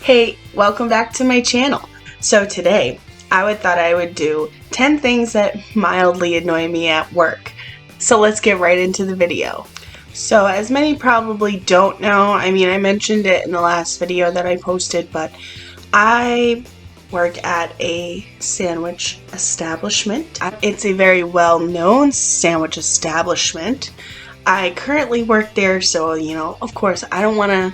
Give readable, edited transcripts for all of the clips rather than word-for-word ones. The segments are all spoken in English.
Hey, welcome back to my channel. So today, thought I would do 10 things that mildly annoy me at work. So let's get right into the video. So as many probably don't know, I mentioned it in the last video that I posted, but I work at a sandwich establishment. It's a very well-known sandwich establishment. I currently work there, so, of course, I don't want to,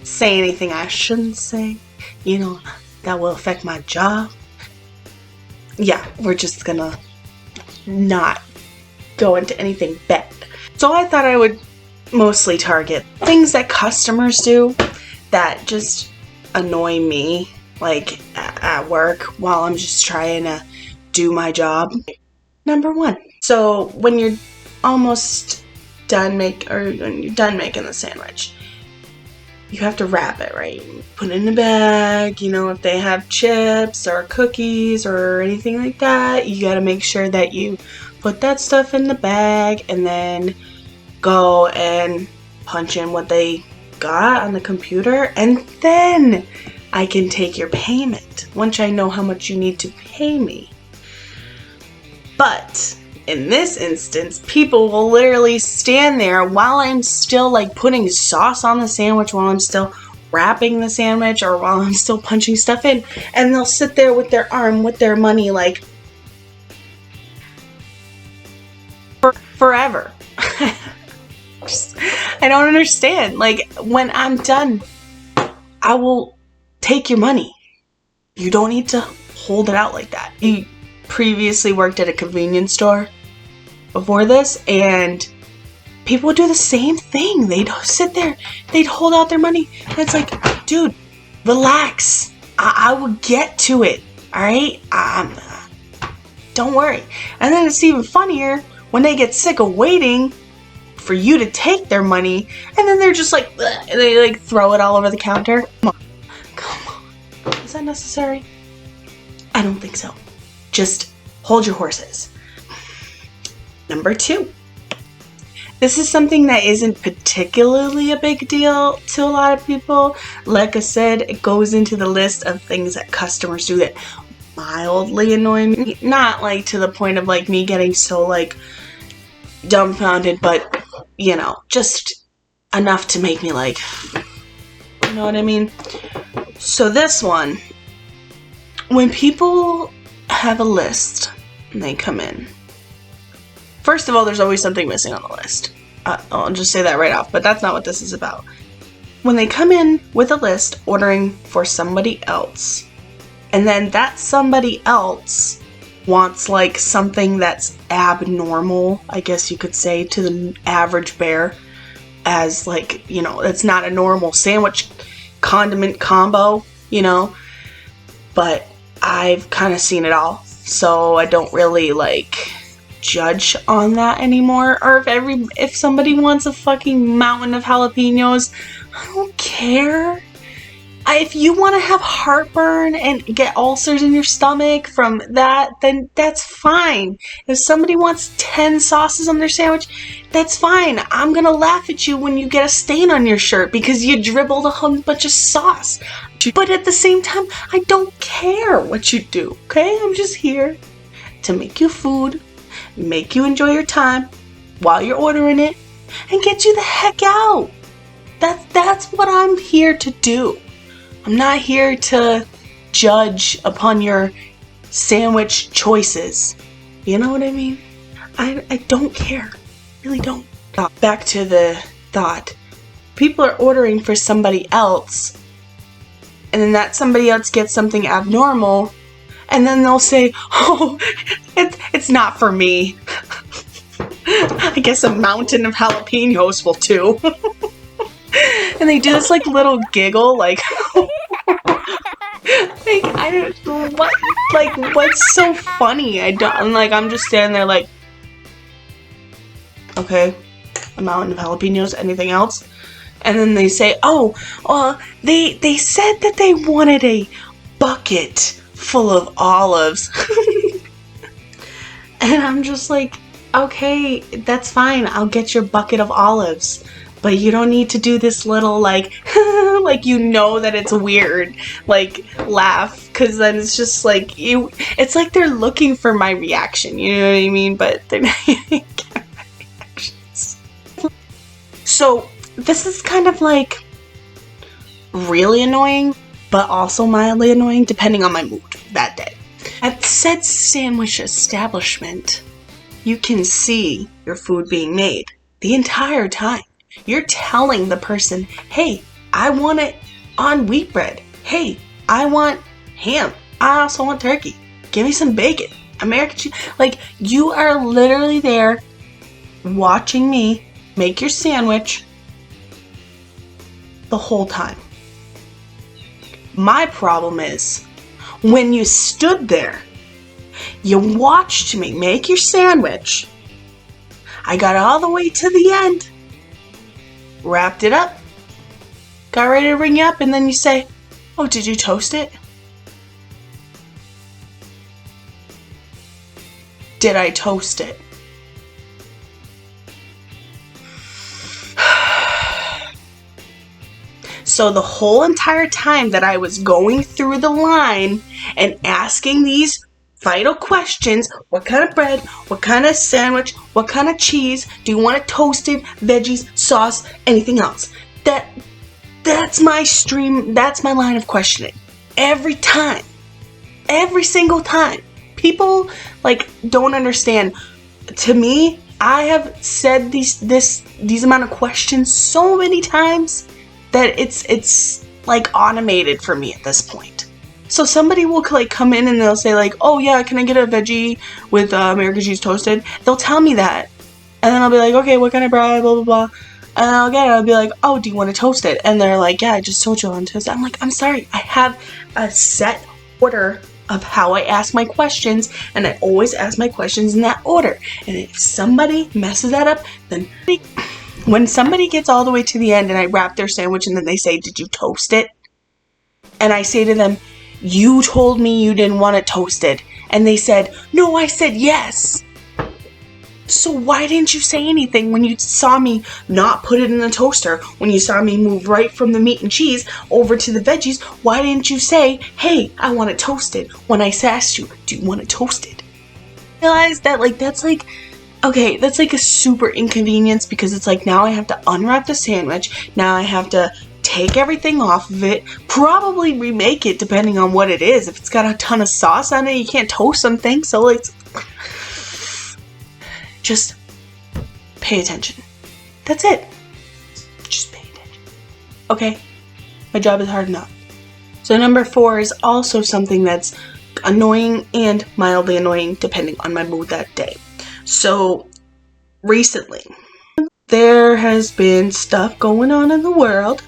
say anything I shouldn't say, that will affect my job. Yeah, we're just gonna not go into anything bad. So I thought I would mostly target things that customers do that just annoy me, like at work while I'm just trying to do my job. Number one. So when you're almost done making the sandwich, you have to wrap it, right? Put it in a bag, if they have chips or cookies or anything like that, you gotta make sure that you put that stuff in the bag and then go and punch in what they got on the computer, and then I can take your payment once I know how much you need to pay me. But in this instance, people will literally stand there while I'm still putting sauce on the sandwich, while I'm still wrapping the sandwich, or while I'm still punching stuff in, and they'll sit there with their arm with their money forever. I don't understand. When I'm done, I will take your money. You don't need to hold it out like that. You previously worked at a convenience store before this, and people would do the same thing. They'd sit there, they'd hold out their money, and it's like, dude, relax. I will get to it, alright? Don't worry. And then it's even funnier when they get sick of waiting for you to take their money, and then they're just and they throw it all over the counter. Come on. Is that necessary? I don't think so. Just hold your horses. Number two. This is something that isn't particularly a big deal to a lot of people. Like I said, it goes into the list of things that customers do that mildly annoy me. Not to the point of me getting so dumbfounded, but just enough to make me you know what I mean? So this one, when people have a list and they come in, first of all, there's always something missing on the list. I'll just say that right off, but that's not what this is about. When they come in with a list ordering for somebody else, and then that somebody else wants something that's abnormal, I guess you could say, to the average bear, as it's not a normal sandwich condiment combo, but I've kind of seen it all, so I don't really judge on that anymore. Or if somebody wants a fucking mountain of jalapenos, I don't care. If you want to have heartburn and get ulcers in your stomach from that, then that's fine. If somebody wants 10 sauces on their sandwich, that's fine. I'm gonna laugh at you when you get a stain on your shirt because you dribbled a whole bunch of sauce. But at the same time, I don't care what you do, okay? I'm just here to make you food, make you enjoy your time while you're ordering it, and get you the heck out. That's what I'm here to do. I'm not here to judge upon your sandwich choices. You know what I mean? I don't care. Really don't. Back to the thought. People are ordering for somebody else, and then that somebody else gets something abnormal, and then they'll say, oh, it's not for me. I guess a mountain of jalapenos will too. And they do this little giggle, I don't know what's so funny? I'm just standing there okay, a mountain of jalapenos, anything else? And then they say, oh, they said that they wanted a bucket full of olives. And I'm just okay, that's fine, I'll get your bucket of olives. But you don't need to do this little like, you know that it's weird, like, laugh, because then it's just like, it's like they're looking for my reaction, you know what I mean? But they're not getting my reactions. So this is kind of like really annoying, but also mildly annoying depending on my mood that day. At said sandwich establishment, you can see your food being made the entire time. You're telling the person, hey, I want it on wheat bread. Hey, I want ham. I also want turkey. Give me some bacon. American cheese. Like, you are literally there watching me make your sandwich the whole time. My problem is, when you stood there, you watched me make your sandwich. I got all the way to the end, wrapped it up, got ready to ring you up, and then you say, oh, did you toast it? Did I toast it? So the whole entire time that I was going through the line and asking these vital questions, what kind of bread, what kind of sandwich, what kind of cheese, do you want it toasted, veggies, sauce, anything else? That's my stream, that's my line of questioning. Every time. Every single time. People, like, don't understand. To me, I have said these amount of questions so many times that it's like automated for me at this point. So somebody will like come in and they'll say like, oh yeah, can I get a veggie with American cheese toasted? They'll tell me that, and then I'll be like, okay, what kind of bread, blah blah blah, and I'll get it. I'll be like, oh, do you want to toast it? And they're like, yeah, I just told you I want to toast it. I'm like, I'm sorry, I have a set order of how I ask my questions, and I always ask my questions in that order. And if somebody messes that up, then when somebody gets all the way to the end and I wrap their sandwich and then they say, did you toast it? And I say to them, you told me you didn't want it toasted. And they said, no, I said yes. So why didn't you say anything when you saw me not put it in the toaster? When you saw me move right from the meat and cheese over to the veggies, why didn't you say, hey, I want it toasted? When I asked you, do you want it toasted? Realize that, like, that's like, okay, that's like a super inconvenience, because it's like, now I have to unwrap the sandwich. Now I have to take everything off of it, probably remake it depending on what it is. If it's got a ton of sauce on it, you can't toast something. So like, just pay attention. That's it. Just pay attention. Okay? My job is hard enough. So number 4 is also something that's annoying and mildly annoying depending on my mood that day. So recently, there has been stuff going on in the world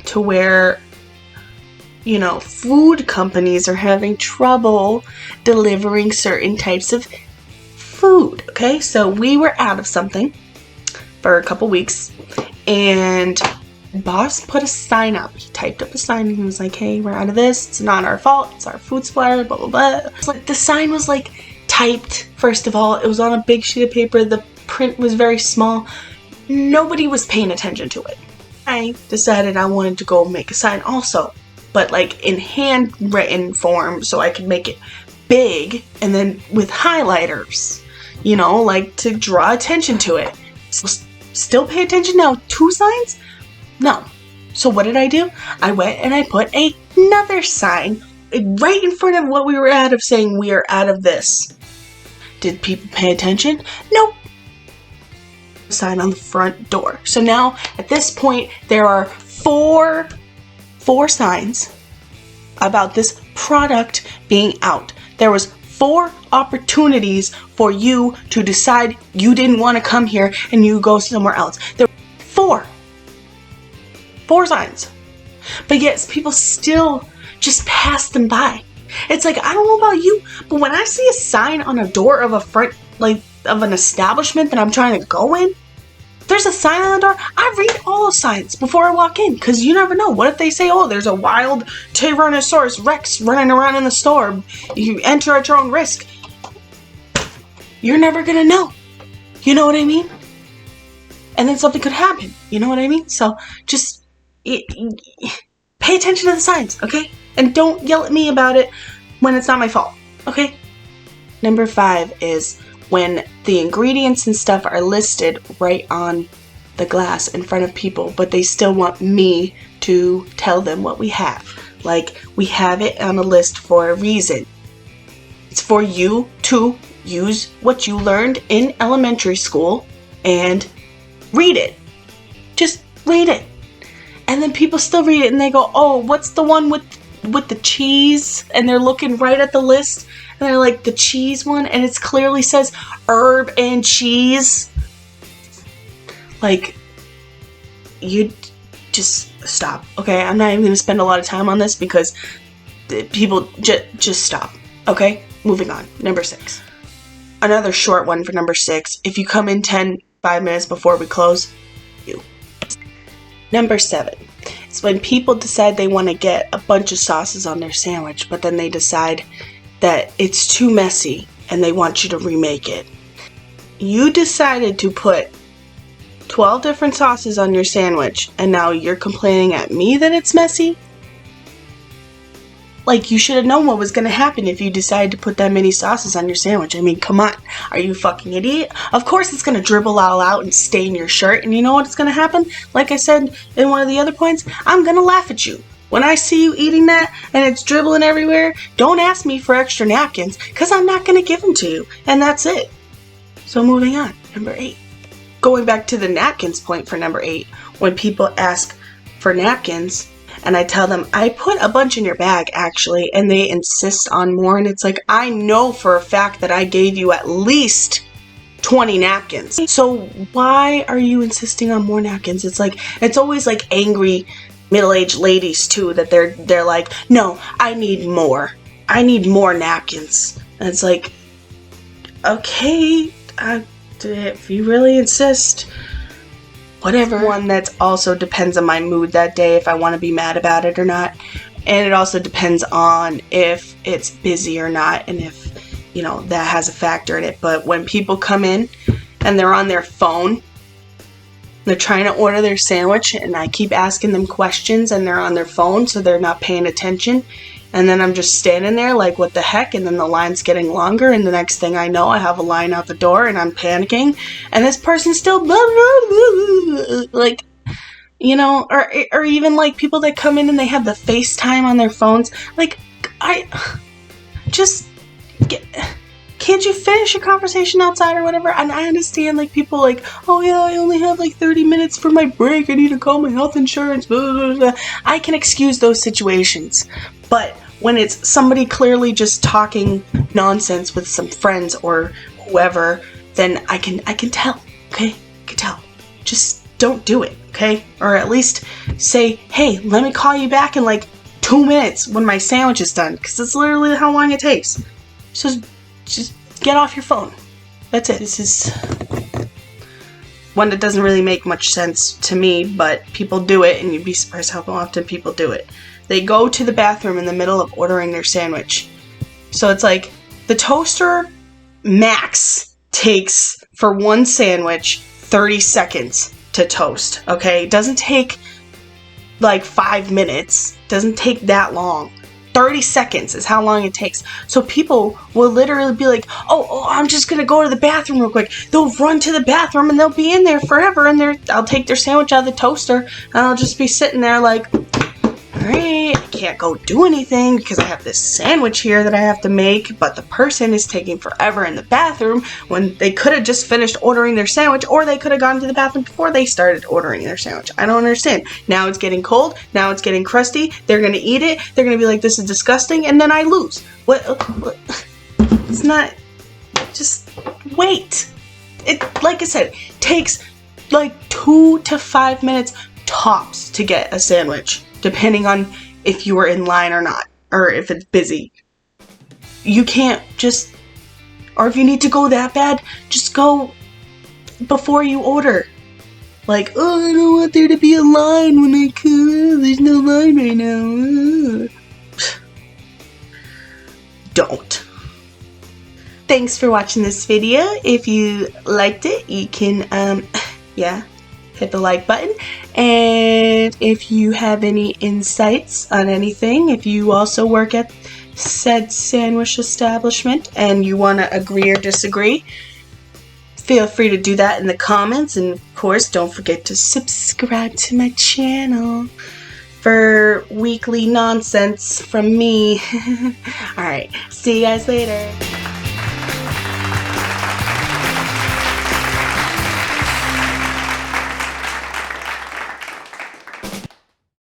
to where, you know, food companies are having trouble delivering certain types of food. Okay, so we were out of something for a couple weeks, and boss put a sign up. He typed up a sign and he was like, hey, we're out of this. It's not our fault. It's our food supplier, blah, blah, blah. It's like, the sign was like typed, first of all. It was on a big sheet of paper. The print was very small. Nobody was paying attention to it. I decided I wanted to go make a sign also, but like in handwritten form, so I could make it big and then with highlighters, you know, like to draw attention to it. Still pay attention now? 2 signs? No. So what did I do? I went and I put another sign right in front of what we were out of, saying we are out of this. Did people pay attention? Nope. Sign on the front door. So now at this point there are four signs about this product being out. There was 4 opportunities for you to decide you didn't want to come here and you go somewhere else. There were 4 signs, but yes, people still just pass them by. It's like, I don't know about you, but when I see a sign on a door of a front, like, of an establishment that I'm trying to go in, there's a sign on the door, I read all the signs before I walk in, because you never know. What if they say, oh, there's a wild Tyrannosaurus Rex running around in the store, you enter at your own risk? You're never gonna know. You know what I mean? And then something could happen. You know what I mean? So just pay attention to the signs, okay? And don't yell at me about it when it's not my fault, okay? Number 5 is when the ingredients and stuff are listed right on the glass in front of people, but they still want me to tell them what we have. Like, we have it on a list for a reason. It's for you to use what you learned in elementary school and read it. Just read it. And then people still read it and they go, oh, what's the one with the cheese? And they're looking right at the list and they're like, the cheese one? And it clearly says herb and cheese. Like, you just stop, okay? I'm not even going to spend a lot of time on this because people just stop, okay? Moving on. Number 6. Another short one for number 6. If you come in 5 minutes before we close, you. Number 7. It's when people decide they want to get a bunch of sauces on their sandwich, but then they decide that it's too messy and they want you to remake it. You decided to put 12 different sauces on your sandwich, and now you're complaining at me that it's messy? Like, you should have known what was going to happen if you decided to put that many sauces on your sandwich. I mean, come on. Are you a fucking idiot? Of course it's going to dribble all out and stain your shirt, and you know what's going to happen? Like I said in one of the other points, I'm going to laugh at you. When I see you eating that and it's dribbling everywhere, don't ask me for extra napkins, because I'm not going to give them to you. And that's it. So moving on. Number 8. Going back to the napkins point for number 8, when people ask for napkins and I tell them, I put a bunch in your bag actually, and they insist on more, and it's like, I know for a fact that I gave you at least 20 napkins. So why are you insisting on more napkins? It's like, it's always like angry middle-aged ladies too, that they're like, no, I need more. I need more napkins. And it's like, okay, if you really insist, whatever. One that also depends on my mood that day, if I want to be mad about it or not. And it also depends on if it's busy or not, and if, you know, that has a factor in it. But when people come in and they're on their phone, they're trying to order their sandwich, and I keep asking them questions and they're on their phone, so they're not paying attention. And then I'm just standing there like, what the heck? And then the line's getting longer, and the next thing I know, I have a line out the door and I'm panicking, and this person's still blah, blah, blah, like, you know, or even like people that come in and they have the FaceTime on their phones. Like, can't you finish your conversation outside or whatever? And I understand, like, people like, oh yeah, I only have like 30 minutes for my break, I need to call my health insurance, blah, blah, blah. I can excuse those situations. But when it's somebody clearly just talking nonsense with some friends or whoever, then I can tell, okay? I can tell. Just don't do it, okay? Or at least say, hey, let me call you back in like 2 minutes when my sandwich is done, because that's literally how long it takes. So just get off your phone. That's it. This is one that doesn't really make much sense to me, but people do it, and you'd be surprised how often people do it. They go to the bathroom in the middle of ordering their sandwich. So it's like, the toaster max takes, for one sandwich, 30 seconds to toast, okay? It doesn't take like 5 minutes. It doesn't take that long. 30 seconds is how long it takes. So people will literally be like, oh, I'm just gonna go to the bathroom real quick. They'll run to the bathroom and they'll be in there forever, and I'll take their sandwich out of the toaster and I'll just be sitting there like, alright, I can't go do anything because I have this sandwich here that I have to make, but the person is taking forever in the bathroom when they could have just finished ordering their sandwich, or they could have gone to the bathroom before they started ordering their sandwich. I don't understand. Now it's getting cold, now it's getting crusty, they're gonna eat it, they're gonna be like, this is disgusting, and then I lose. What? It's not, just wait. It, like I said, takes like 2 to 5 minutes tops to get a sandwich, depending on if you are in line or not, or if it's busy. You can't just, or if you need to go that bad, just go before you order. Like, oh, I don't want there to be a line when I come, there's no line right now. Don't. Thanks for watching this video. If you liked it, you can, yeah, hit the like button. And if you have any insights on anything, if you also work at said sandwich establishment and you want to agree or disagree, feel free to do that in the comments. And of course, don't forget to subscribe to my channel for weekly nonsense from me. Alright, see you guys later.